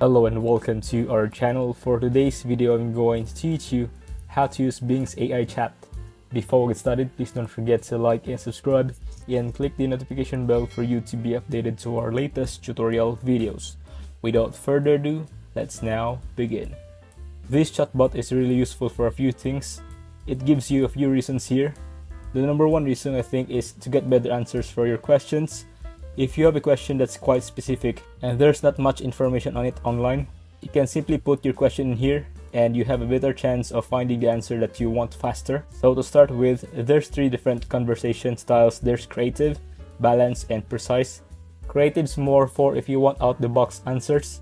Hello and welcome to our channel. For today's video, I'm going to teach you how to use Bing's AI chat. Before we get started, please don't forget to like and subscribe and click the notification bell for you to be updated to our latest tutorial videos. Without further ado, let's now begin. This chatbot is really useful for a few things. It gives you a few reasons here. The number one reason I think is to get better answers for your questions. If you have a question that's quite specific and there's not much information on it online, you can simply put your question in here and you have a better chance of finding the answer that you want faster. So to start with, there's three different conversation styles. There's creative, balanced, and precise. Creative's more for if you want out-the-box answers.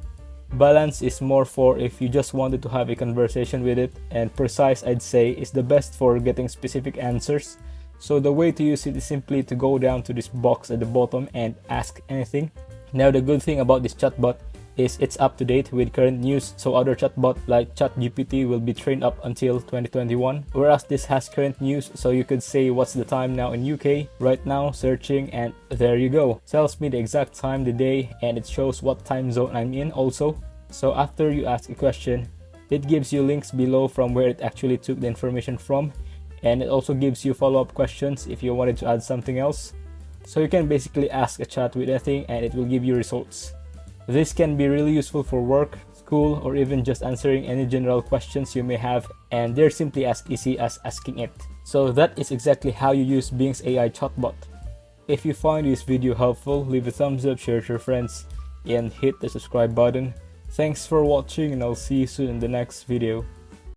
Balance is more for if you just wanted to have a conversation with it, and precise, I'd say, is the best for getting specific answers. So the way to use it is simply to go down to this box at the bottom and ask anything. Now the good thing about this chatbot is it's up to date with current news, so other chatbot like ChatGPT will be trained up until 2021, whereas this has current news, so you could say what's the time now in UK, right now, searching, and there you go. Tells me the exact time, the day, and it shows what time zone I'm in also. So after you ask a question, it gives you links below from where it actually took the information from, and it also gives you follow-up questions if you wanted to add something else. So you can basically ask a chat with anything and it will give you results. This can be really useful for work, school, or even just answering any general questions you may have, and they're simply as easy as asking it. So that is exactly how you use Bing's AI chatbot. If you find this video helpful, leave a thumbs up, share it with your friends, and hit the subscribe button. Thanks for watching, and I'll see you soon in the next video.